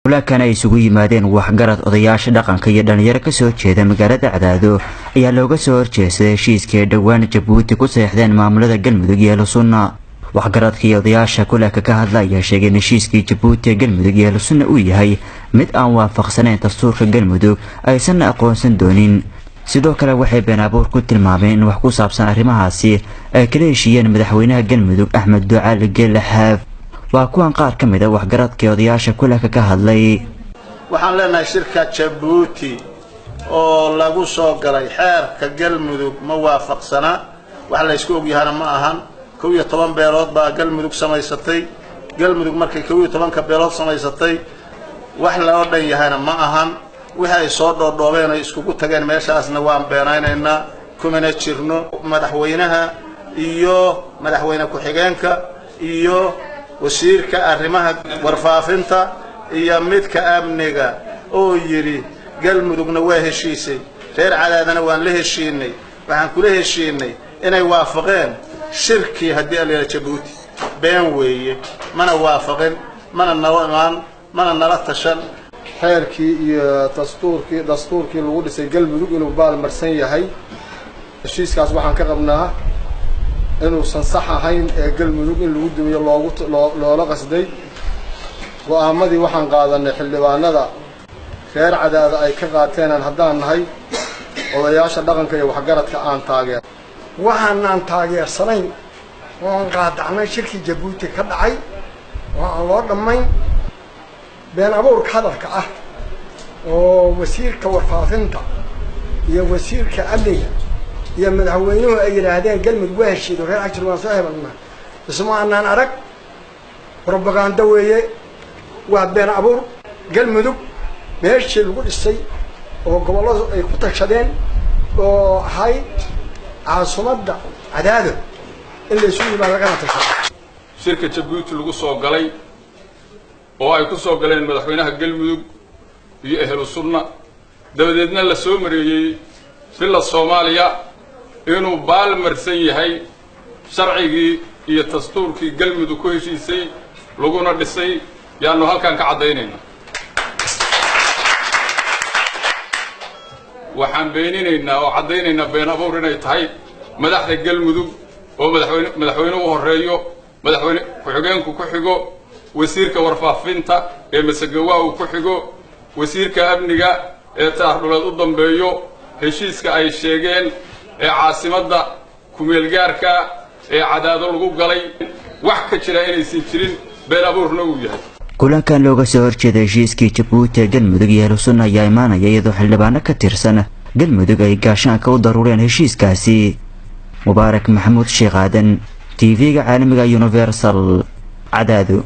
kulankan ay isugu yimaadeen waxgarad odayaasha dhaqanka iyo dhalinyaro ka soo jeeda magaalada Cadaado ayaa looga soo horjeestay heshiiska dhawaan Jabuuti ku saxiixdeen maamulada Galmudug iyo Lusuna. waxgaradka iyo odayaasha kulanka ka hadlaya sheegay in heshiiskii Jabuuti ee Galmudug iyo Lusuna uu yahay mid aan waafaqsanayn dastuurka Galmudug aysan aqoonsan doonin. sidoo kale waxay been abuur ku tilmaameen in wax ku saabsan arrimahaasi ay kala heshiiyeen madaxweynaha Galmudug Axmed Ducaale Geelle Xaaf. waa kuwan qaar ka mid ah waxgaradka odayaasha kulanka ka hadlay. waxaan leenahay shirka Jabuuti oo lagu soo galay xeerka Galmudug ma waafaqsana wax la isku og yahay ma ahan 12 beelood baa Galmudug samaysatay. Galmudug markay 12 beelood samaysatay wax la oo dhan yahayna ma ahan waxay soo dhoodhoobeen ay isku tageen meeshaasna waan beenaynaynaa kumana jirno. madaxweynaha iyo madaxweyne ku-xigeenka iyo wasiirka arrimaha warfaafinta iyo midka amniga oo yiri Galmudugna waa heshiisay reer Cadaadana waan la heshiinay waxaan kula heshiinay inay waafaqeen shirki hadii la Jabuuti been weeye mana waafaqin mana nawaan mana nala tashan. xeerkii iyo dastuurkii lagu dhisay Galmudug inuu baal marsan yahay heshiiskaas waxaan ka qabnaa inuu sax ahayn ee Galmudug in lagu dumiyo loola qasday. go'aamadii waxaan qaadanay xildhibaanada reer Cadaado ay ka qaateen haddaan nahay odayaasha dhaqanka iyo waxgaradka aan taageer waxaan taageersanayn oo qaadacnay shirkii Jabuuti ka dhacay oo loo dhamayn been abuurka hadalka ah oo wasiirka warfaafinta iyo wasiirka amniga iyo madaxweynuhu ay yiraahdeen Galmudug waa heshiido reer Cadaado waan soo hebanna isma aanan arag propaganda weeye waa been abuur. Galmudug meeshii lagu dhisay oo gobolada ay ku tashadeen oo hay caasimadda Cadaado in la isugu yimaado laga tashaday. shirka Jabuuti lagu soo galay oo ay ku soo galeen madaxweynaha Galmudug iyo ahlu sunna dabadeedna la soo mareeyay filla Soomaaliya inuu baal marsan yahay sharcigii iyo dastuurkii Galmudug ku heshiisay laguna dhisay yaanu halkan ka cadeynayna. waxaan beeninaynaa oo cadeynayna been abuur inay tahay madaxda Galmudug oo madaxweynuhu horeeyo madaxweyne ku-xigeenku ku xigo wasiirka warfaafinta ee masagawa uu ku xigo wasiirka amniga ee taardhuleed u dambeeyo heshiiska ay sheegeen ee caasimadda kumeel gaarka ee Cadaado lagu galay wax ka jira inaysan jirin been abuurna uu yahay. kulankan looga soo horjeeday heshiiskii Jabuuti ee Galmudug iyo Lusuna ayaa imaanaya iyadoo xildhibaano ka tirsan Galmudug ay gaashaanka u daruureen heshiiskaasi. Mubaarak Maxamuud Sheekh Aadan TV-ga caalamiga Universal Cadaado.